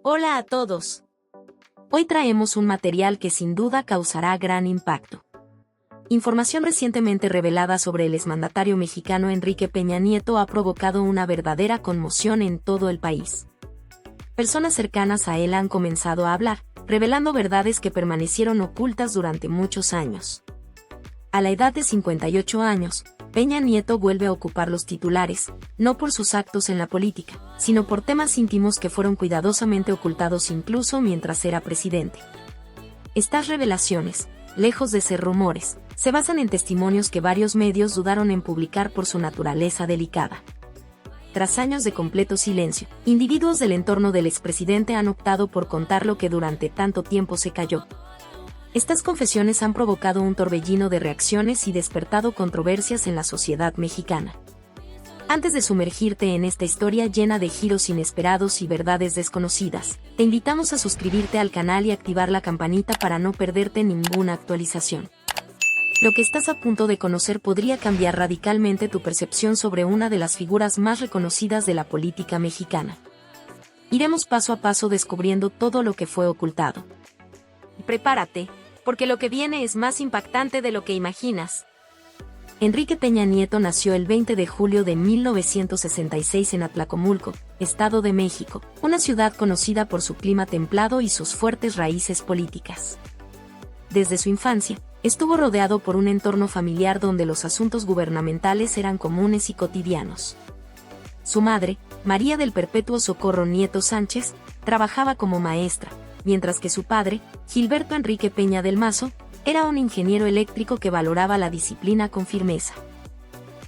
Hola a todos. Hoy traemos un material que sin duda causará gran impacto. Información recientemente revelada sobre el exmandatario mexicano Enrique Peña Nieto ha provocado una verdadera conmoción en todo el país. Personas cercanas a él han comenzado a hablar, revelando verdades que permanecieron ocultas durante muchos años. A la edad de 58 años, Peña Nieto vuelve a ocupar los titulares, no por sus actos en la política, sino por temas íntimos que fueron cuidadosamente ocultados incluso mientras era presidente. Estas revelaciones, lejos de ser rumores, se basan en testimonios que varios medios dudaron en publicar por su naturaleza delicada. Tras años de completo silencio, individuos del entorno del expresidente han optado por contar lo que durante tanto tiempo se calló. Estas confesiones han provocado un torbellino de reacciones y despertado controversias en la sociedad mexicana. Antes de sumergirte en esta historia llena de giros inesperados y verdades desconocidas, te invitamos a suscribirte al canal y activar la campanita para no perderte ninguna actualización. Lo que estás a punto de conocer podría cambiar radicalmente tu percepción sobre una de las figuras más reconocidas de la política mexicana. Iremos paso a paso descubriendo todo lo que fue ocultado. Prepárate, porque lo que viene es más impactante de lo que imaginas. Enrique Peña Nieto nació el 20 de julio de 1966 en Atlacomulco, Estado de México, una ciudad conocida por su clima templado y sus fuertes raíces políticas. Desde su infancia, estuvo rodeado por un entorno familiar donde los asuntos gubernamentales eran comunes y cotidianos. Su madre, María del Perpetuo Socorro Nieto Sánchez, trabajaba como maestra, mientras que su padre, Gilberto Enrique Peña del Mazo, era un ingeniero eléctrico que valoraba la disciplina con firmeza.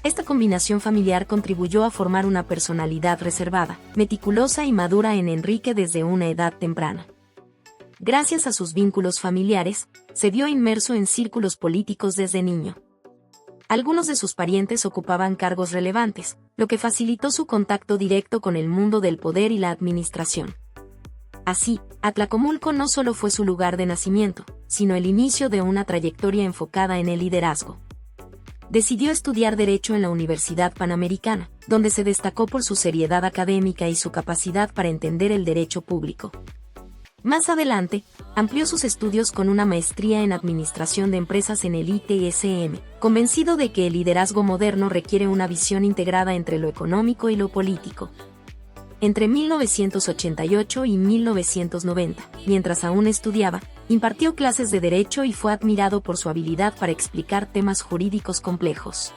Esta combinación familiar contribuyó a formar una personalidad reservada, meticulosa y madura en Enrique desde una edad temprana. Gracias a sus vínculos familiares, se vio inmerso en círculos políticos desde niño. Algunos de sus parientes ocupaban cargos relevantes, lo que facilitó su contacto directo con el mundo del poder y la administración. Así, Atlacomulco no solo fue su lugar de nacimiento, sino el inicio de una trayectoria enfocada en el liderazgo. Decidió estudiar Derecho en la Universidad Panamericana, donde se destacó por su seriedad académica y su capacidad para entender el derecho público. Más adelante, amplió sus estudios con una maestría en Administración de Empresas en el ITSM, convencido de que el liderazgo moderno requiere una visión integrada entre lo económico y lo político. Entre 1988 y 1990, mientras aún estudiaba, impartió clases de Derecho y fue admirado por su habilidad para explicar temas jurídicos complejos.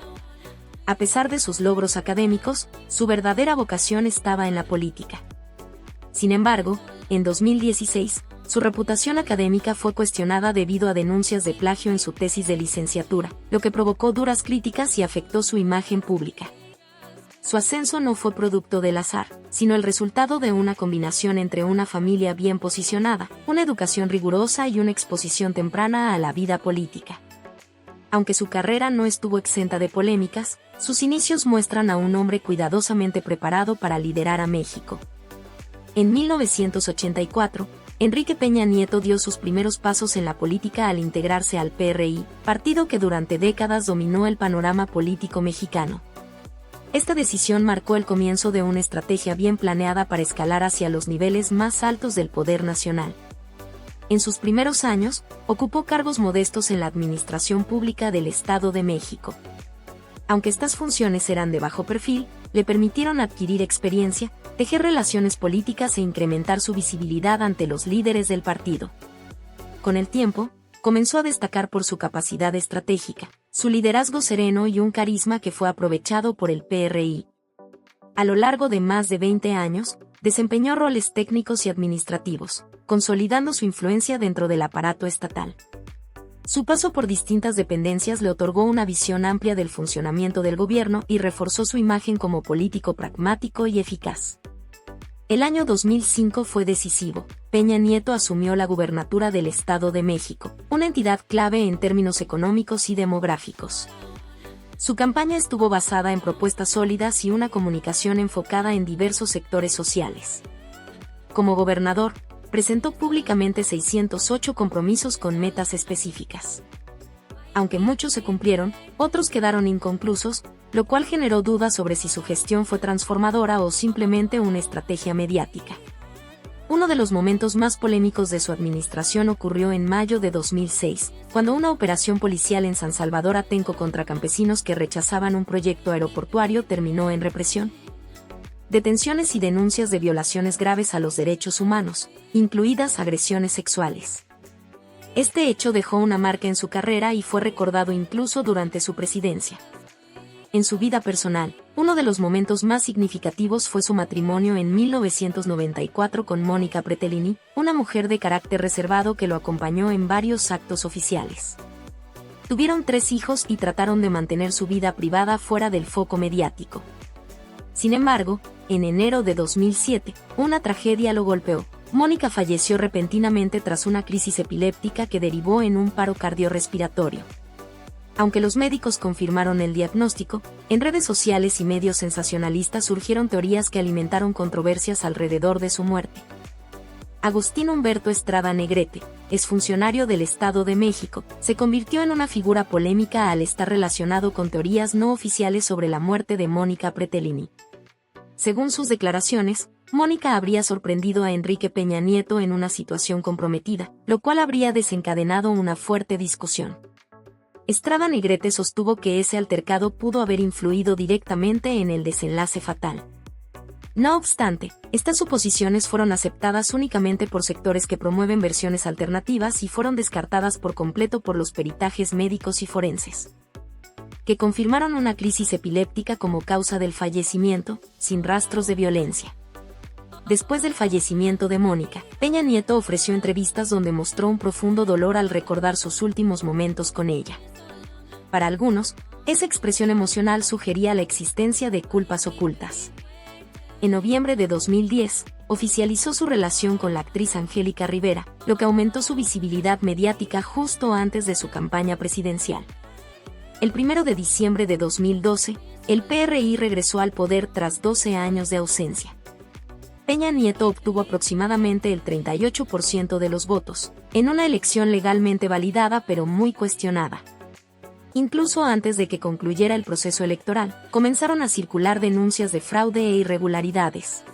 A pesar de sus logros académicos, su verdadera vocación estaba en la política. Sin embargo, en 2016, su reputación académica fue cuestionada debido a denuncias de plagio en su tesis de licenciatura, lo que provocó duras críticas y afectó su imagen pública. Su ascenso no fue producto del azar, sino el resultado de una combinación entre una familia bien posicionada, una educación rigurosa y una exposición temprana a la vida política. Aunque su carrera no estuvo exenta de polémicas, sus inicios muestran a un hombre cuidadosamente preparado para liderar a México. En 1984, Enrique Peña Nieto dio sus primeros pasos en la política al integrarse al PRI, partido que durante décadas dominó el panorama político mexicano. Esta decisión marcó el comienzo de una estrategia bien planeada para escalar hacia los niveles más altos del poder nacional. En sus primeros años, ocupó cargos modestos en la administración pública del Estado de México. Aunque estas funciones eran de bajo perfil, le permitieron adquirir experiencia, tejer relaciones políticas e incrementar su visibilidad ante los líderes del partido. Con el tiempo, comenzó a destacar por su capacidad estratégica, su liderazgo sereno y un carisma que fue aprovechado por el PRI. A lo largo de más de 20 años, desempeñó roles técnicos y administrativos, consolidando su influencia dentro del aparato estatal. Su paso por distintas dependencias le otorgó una visión amplia del funcionamiento del gobierno y reforzó su imagen como político pragmático y eficaz. El año 2005 fue decisivo. Peña Nieto asumió la gubernatura del Estado de México, una entidad clave en términos económicos y demográficos. Su campaña estuvo basada en propuestas sólidas y una comunicación enfocada en diversos sectores sociales. Como gobernador, presentó públicamente 608 compromisos con metas específicas. Aunque muchos se cumplieron, otros quedaron inconclusos, lo cual generó dudas sobre si su gestión fue transformadora o simplemente una estrategia mediática. Uno de los momentos más polémicos de su administración ocurrió en mayo de 2006, cuando una operación policial en San Salvador Atenco contra campesinos que rechazaban un proyecto aeroportuario terminó en represión, detenciones y denuncias de violaciones graves a los derechos humanos, incluidas agresiones sexuales. Este hecho dejó una marca en su carrera y fue recordado incluso durante su presidencia. En su vida personal, uno de los momentos más significativos fue su matrimonio en 1994 con Mónica Pretelini, una mujer de carácter reservado que lo acompañó en varios actos oficiales. Tuvieron 3 hijos y trataron de mantener su vida privada fuera del foco mediático. Sin embargo, en enero de 2007, una tragedia lo golpeó. Mónica falleció repentinamente tras una crisis epiléptica que derivó en un paro cardiorrespiratorio. Aunque los médicos confirmaron el diagnóstico, en redes sociales y medios sensacionalistas surgieron teorías que alimentaron controversias alrededor de su muerte. Agustín Humberto Estrada Negrete, exfuncionario del Estado de México, se convirtió en una figura polémica al estar relacionado con teorías no oficiales sobre la muerte de Mónica Pretelini. Según sus declaraciones, Mónica habría sorprendido a Enrique Peña Nieto en una situación comprometida, lo cual habría desencadenado una fuerte discusión. Estrada Negrete sostuvo que ese altercado pudo haber influido directamente en el desenlace fatal. No obstante, estas suposiciones fueron aceptadas únicamente por sectores que promueven versiones alternativas y fueron descartadas por completo por los peritajes médicos y forenses, que confirmaron una crisis epiléptica como causa del fallecimiento, sin rastros de violencia. Después del fallecimiento de Mónica, Peña Nieto ofreció entrevistas donde mostró un profundo dolor al recordar sus últimos momentos con ella. Para algunos, esa expresión emocional sugería la existencia de culpas ocultas. En noviembre de 2010, oficializó su relación con la actriz Angélica Rivera, lo que aumentó su visibilidad mediática justo antes de su campaña presidencial. El 1 de diciembre de 2012, el PRI regresó al poder tras 12 años de ausencia. Peña Nieto obtuvo aproximadamente el 38% de los votos, en una elección legalmente validada pero muy cuestionada. Incluso antes de que concluyera el proceso electoral, comenzaron a circular denuncias de fraude e irregularidades.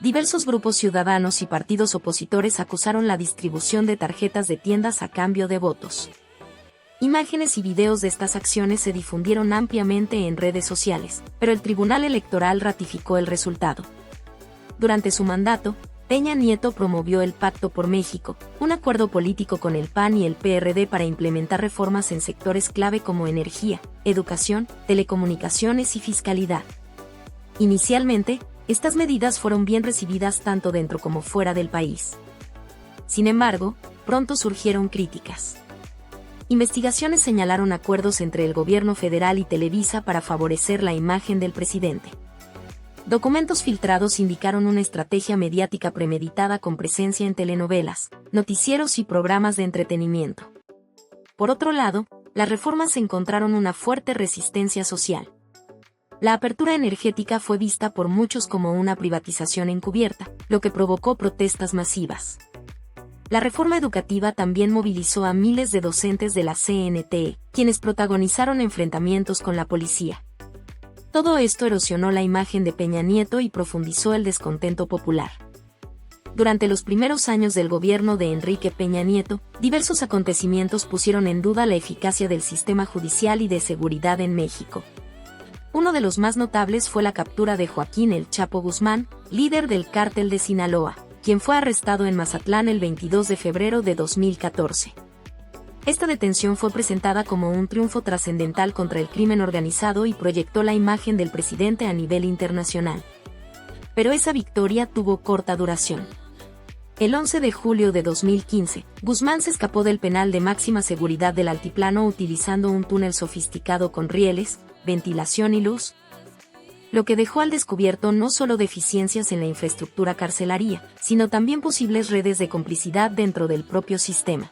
Diversos grupos ciudadanos y partidos opositores acusaron la distribución de tarjetas de tiendas a cambio de votos. Imágenes y videos de estas acciones se difundieron ampliamente en redes sociales, pero el Tribunal Electoral ratificó el resultado. Durante su mandato, Peña Nieto promovió el Pacto por México, un acuerdo político con el PAN y el PRD para implementar reformas en sectores clave como energía, educación, telecomunicaciones y fiscalidad. Inicialmente, estas medidas fueron bien recibidas tanto dentro como fuera del país. Sin embargo, pronto surgieron críticas. Investigaciones señalaron acuerdos entre el gobierno federal y Televisa para favorecer la imagen del presidente. Documentos filtrados indicaron una estrategia mediática premeditada con presencia en telenovelas, noticieros y programas de entretenimiento. Por otro lado, las reformas encontraron una fuerte resistencia social. La apertura energética fue vista por muchos como una privatización encubierta, lo que provocó protestas masivas. La reforma educativa también movilizó a miles de docentes de la CNTE, quienes protagonizaron enfrentamientos con la policía. Todo esto erosionó la imagen de Peña Nieto y profundizó el descontento popular. Durante los primeros años del gobierno de Enrique Peña Nieto, diversos acontecimientos pusieron en duda la eficacia del sistema judicial y de seguridad en México. Uno de los más notables fue la captura de Joaquín El Chapo Guzmán, líder del cártel de Sinaloa, quien fue arrestado en Mazatlán el 22 de febrero de 2014. Esta detención fue presentada como un triunfo trascendental contra el crimen organizado y proyectó la imagen del presidente a nivel internacional. Pero esa victoria tuvo corta duración. El 11 de julio de 2015, Guzmán se escapó del penal de máxima seguridad del Altiplano utilizando un túnel sofisticado con rieles, ventilación y luz, lo que dejó al descubierto no solo deficiencias en la infraestructura carcelaria, sino también posibles redes de complicidad dentro del propio sistema.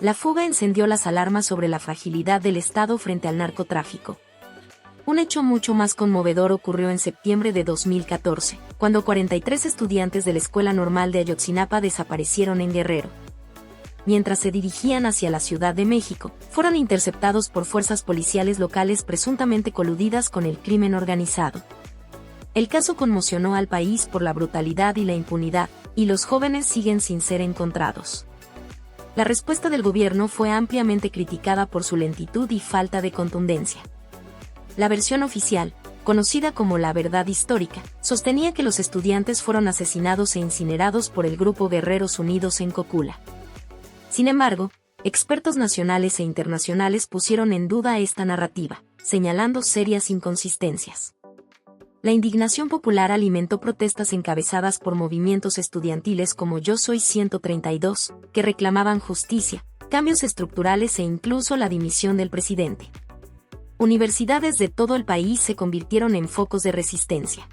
La fuga encendió las alarmas sobre la fragilidad del Estado frente al narcotráfico. Un hecho mucho más conmovedor ocurrió en septiembre de 2014, cuando 43 estudiantes de la Escuela Normal de Ayotzinapa desaparecieron en Guerrero. Mientras se dirigían hacia la Ciudad de México, fueron interceptados por fuerzas policiales locales presuntamente coludidas con el crimen organizado. El caso conmocionó al país por la brutalidad y la impunidad, y los jóvenes siguen sin ser encontrados. La respuesta del gobierno fue ampliamente criticada por su lentitud y falta de contundencia. La versión oficial, conocida como la verdad histórica, sostenía que los estudiantes fueron asesinados e incinerados por el Grupo Guerreros Unidos en Cocula. Sin embargo, expertos nacionales e internacionales pusieron en duda esta narrativa, señalando serias inconsistencias. La indignación popular alimentó protestas encabezadas por movimientos estudiantiles como Yo Soy 132, que reclamaban justicia, cambios estructurales e incluso la dimisión del presidente. Universidades de todo el país se convirtieron en focos de resistencia.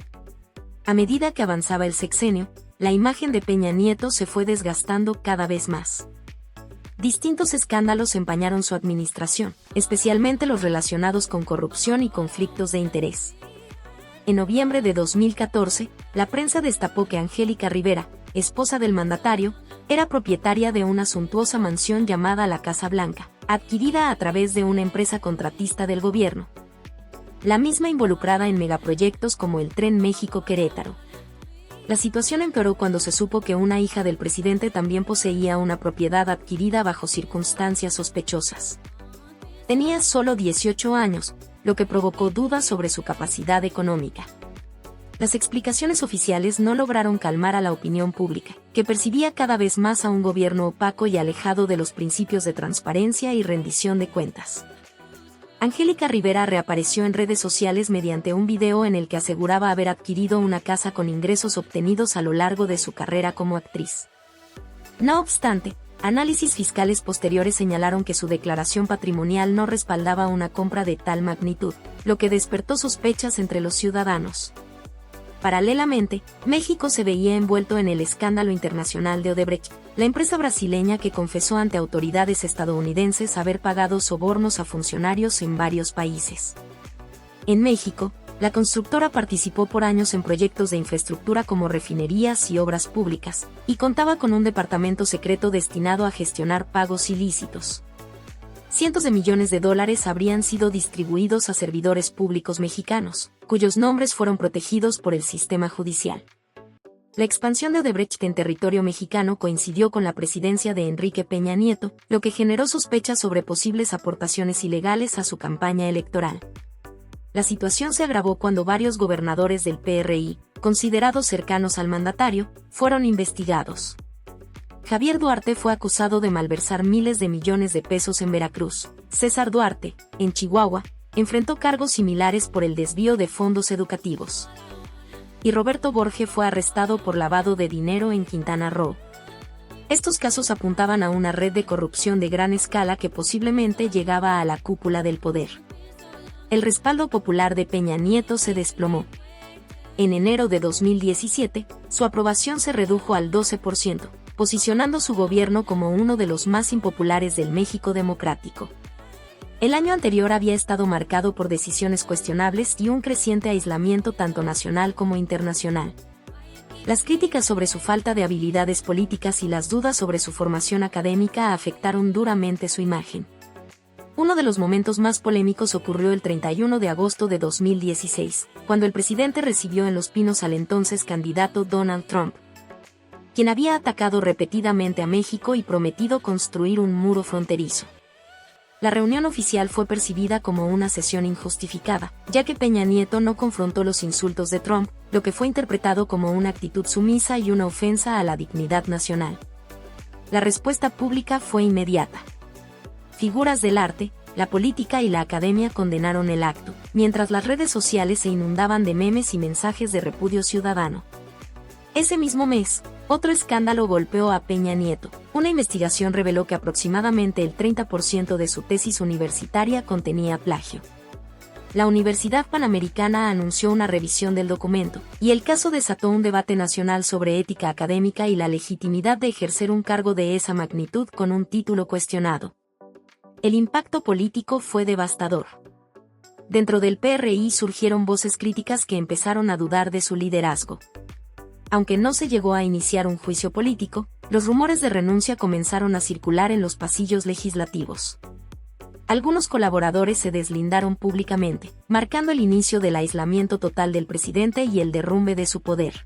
A medida que avanzaba el sexenio, la imagen de Peña Nieto se fue desgastando cada vez más. Distintos escándalos empañaron su administración, especialmente los relacionados con corrupción y conflictos de interés. En noviembre de 2014, la prensa destapó que Angélica Rivera, esposa del mandatario, era propietaria de una suntuosa mansión llamada la Casa Blanca, adquirida a través de una empresa contratista del gobierno. La misma involucrada en megaproyectos como el Tren México-Querétaro. La situación empeoró cuando se supo que una hija del presidente también poseía una propiedad adquirida bajo circunstancias sospechosas. Tenía solo 18 años, lo que provocó dudas sobre su capacidad económica. Las explicaciones oficiales no lograron calmar a la opinión pública, que percibía cada vez más a un gobierno opaco y alejado de los principios de transparencia y rendición de cuentas. Angélica Rivera reapareció en redes sociales mediante un video en el que aseguraba haber adquirido una casa con ingresos obtenidos a lo largo de su carrera como actriz. No obstante, análisis fiscales posteriores señalaron que su declaración patrimonial no respaldaba una compra de tal magnitud, lo que despertó sospechas entre los ciudadanos. Paralelamente, México se veía envuelto en el escándalo internacional de Odebrecht, la empresa brasileña que confesó ante autoridades estadounidenses haber pagado sobornos a funcionarios en varios países. En México, la constructora participó por años en proyectos de infraestructura como refinerías y obras públicas, y contaba con un departamento secreto destinado a gestionar pagos ilícitos. Cientos de millones de dólares habrían sido distribuidos a servidores públicos mexicanos, cuyos nombres fueron protegidos por el sistema judicial. La expansión de Odebrecht en territorio mexicano coincidió con la presidencia de Enrique Peña Nieto, lo que generó sospechas sobre posibles aportaciones ilegales a su campaña electoral. La situación se agravó cuando varios gobernadores del PRI, considerados cercanos al mandatario, fueron investigados. Javier Duarte fue acusado de malversar miles de millones de pesos en Veracruz. César Duarte, en Chihuahua, enfrentó cargos similares por el desvío de fondos educativos. Y Roberto Borge fue arrestado por lavado de dinero en Quintana Roo. Estos casos apuntaban a una red de corrupción de gran escala que posiblemente llegaba a la cúpula del poder. El respaldo popular de Peña Nieto se desplomó. En enero de 2017, su aprobación se redujo al 12%. Posicionando su gobierno como uno de los más impopulares del México democrático. El año anterior había estado marcado por decisiones cuestionables y un creciente aislamiento tanto nacional como internacional. Las críticas sobre su falta de habilidades políticas y las dudas sobre su formación académica afectaron duramente su imagen. Uno de los momentos más polémicos ocurrió el 31 de agosto de 2016, cuando el presidente recibió en Los Pinos al entonces candidato Donald Trump, quien había atacado repetidamente a México y prometido construir un muro fronterizo. La reunión oficial fue percibida como una cesión injustificada, ya que Peña Nieto no confrontó los insultos de Trump, lo que fue interpretado como una actitud sumisa y una ofensa a la dignidad nacional. La respuesta pública fue inmediata. Figuras del arte, la política y la academia condenaron el acto, mientras las redes sociales se inundaban de memes y mensajes de repudio ciudadano. Ese mismo mes, otro escándalo golpeó a Peña Nieto. Una investigación reveló que aproximadamente el 30% de su tesis universitaria contenía plagio. La Universidad Panamericana anunció una revisión del documento, y el caso desató un debate nacional sobre ética académica y la legitimidad de ejercer un cargo de esa magnitud con un título cuestionado. El impacto político fue devastador. Dentro del PRI surgieron voces críticas que empezaron a dudar de su liderazgo. Aunque no se llegó a iniciar un juicio político, los rumores de renuncia comenzaron a circular en los pasillos legislativos. Algunos colaboradores se deslindaron públicamente, marcando el inicio del aislamiento total del presidente y el derrumbe de su poder.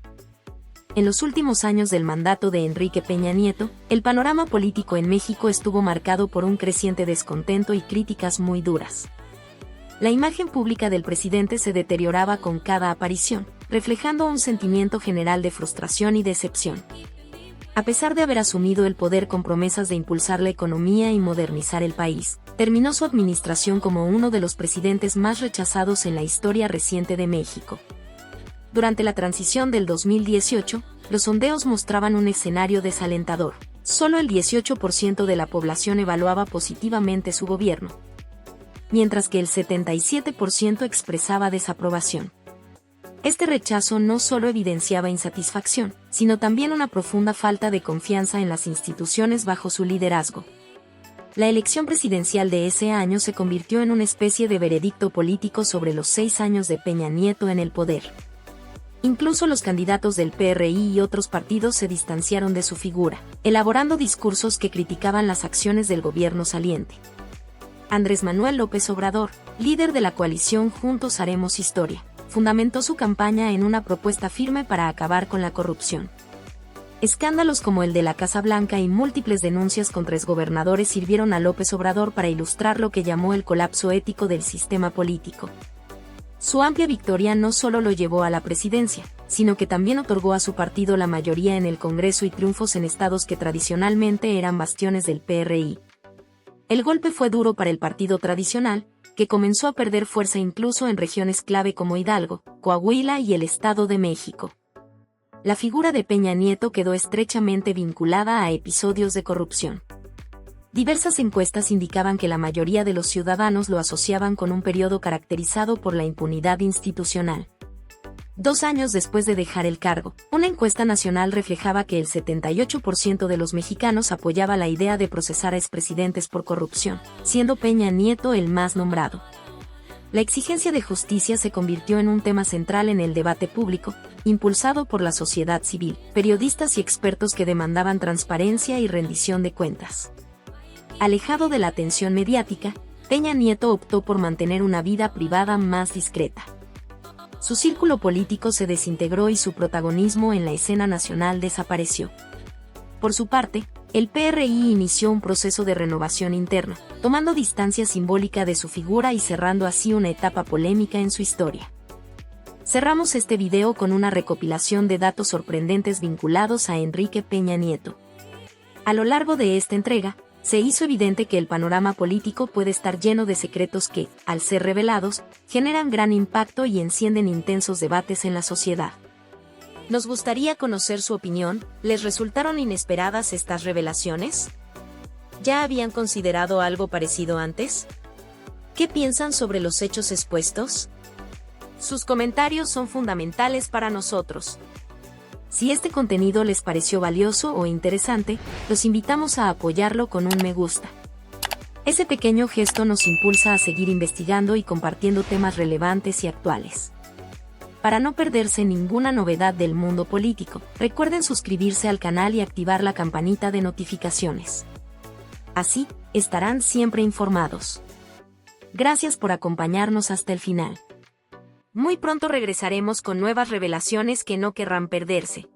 En los últimos años del mandato de Enrique Peña Nieto, el panorama político en México estuvo marcado por un creciente descontento y críticas muy duras. La imagen pública del presidente se deterioraba con cada aparición, reflejando un sentimiento general de frustración y decepción. A pesar de haber asumido el poder con promesas de impulsar la economía y modernizar el país, terminó su administración como uno de los presidentes más rechazados en la historia reciente de México. Durante la transición del 2018, los sondeos mostraban un escenario desalentador. Solo el 18% de la población evaluaba positivamente su gobierno, mientras que el 77% expresaba desaprobación. Este rechazo no solo evidenciaba insatisfacción, sino también una profunda falta de confianza en las instituciones bajo su liderazgo. La elección presidencial de ese año se convirtió en una especie de veredicto político sobre los 6 años de Peña Nieto en el poder. Incluso los candidatos del PRI y otros partidos se distanciaron de su figura, elaborando discursos que criticaban las acciones del gobierno saliente. Andrés Manuel López Obrador, líder de la coalición Juntos Haremos Historia, fundamentó su campaña en una propuesta firme para acabar con la corrupción. Escándalos como el de la Casa Blanca y múltiples denuncias contra exgobernadores sirvieron a López Obrador para ilustrar lo que llamó el colapso ético del sistema político. Su amplia victoria no solo lo llevó a la presidencia, sino que también otorgó a su partido la mayoría en el Congreso y triunfos en estados que tradicionalmente eran bastiones del PRI. El golpe fue duro para el partido tradicional, que comenzó a perder fuerza incluso en regiones clave como Hidalgo, Coahuila y el Estado de México. La figura de Peña Nieto quedó estrechamente vinculada a episodios de corrupción. Diversas encuestas indicaban que la mayoría de los ciudadanos lo asociaban con un periodo caracterizado por la impunidad institucional. 2 años después de dejar el cargo, una encuesta nacional reflejaba que el 78% de los mexicanos apoyaba la idea de procesar a expresidentes por corrupción, siendo Peña Nieto el más nombrado. La exigencia de justicia se convirtió en un tema central en el debate público, impulsado por la sociedad civil, periodistas y expertos que demandaban transparencia y rendición de cuentas. Alejado de la atención mediática, Peña Nieto optó por mantener una vida privada más discreta. Su círculo político se desintegró y su protagonismo en la escena nacional desapareció. Por su parte, el PRI inició un proceso de renovación interna, tomando distancia simbólica de su figura y cerrando así una etapa polémica en su historia. Cerramos este video con una recopilación de datos sorprendentes vinculados a Enrique Peña Nieto. A lo largo de esta entrega, se hizo evidente que el panorama político puede estar lleno de secretos que, al ser revelados, generan gran impacto y encienden intensos debates en la sociedad. Nos gustaría conocer su opinión. ¿Les resultaron inesperadas estas revelaciones? ¿Ya habían considerado algo parecido antes? ¿Qué piensan sobre los hechos expuestos? Sus comentarios son fundamentales para nosotros. Si este contenido les pareció valioso o interesante, los invitamos a apoyarlo con un me gusta. Ese pequeño gesto nos impulsa a seguir investigando y compartiendo temas relevantes y actuales. Para no perderse ninguna novedad del mundo político, recuerden suscribirse al canal y activar la campanita de notificaciones. Así, estarán siempre informados. Gracias por acompañarnos hasta el final. Muy pronto regresaremos con nuevas revelaciones que no querrán perderse.